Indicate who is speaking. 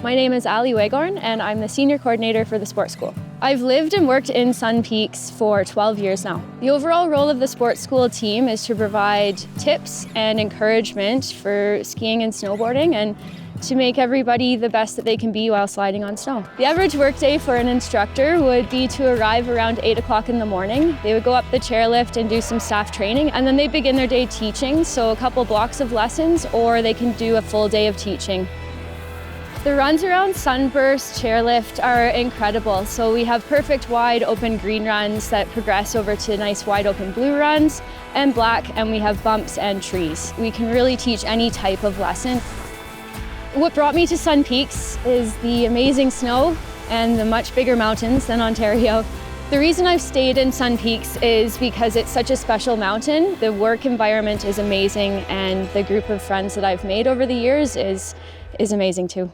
Speaker 1: My name is Ali Wagorn and I'm the Senior Coordinator for the Sports School. I've lived and worked in Sun Peaks for 12 years now. The overall role of the Sports School team is to provide tips and encouragement for skiing and snowboarding and to make everybody the best that they can be while sliding on snow. The average workday for an instructor would be to arrive around 8 o'clock in the morning. They would go up the chairlift and do some staff training, and then they begin their day teaching, so a couple blocks of lessons, or they can do a full day of teaching. The runs around Sunburst Chairlift are incredible. So we have perfect wide open green runs that progress over to nice wide open blue runs and black, and we have bumps and trees. We can really teach any type of lesson. What brought me to Sun Peaks is the amazing snow and the much bigger mountains than Ontario. The reason I've stayed in Sun Peaks is because it's such a special mountain. The work environment is amazing, and the group of friends that I've made over the years is amazing too.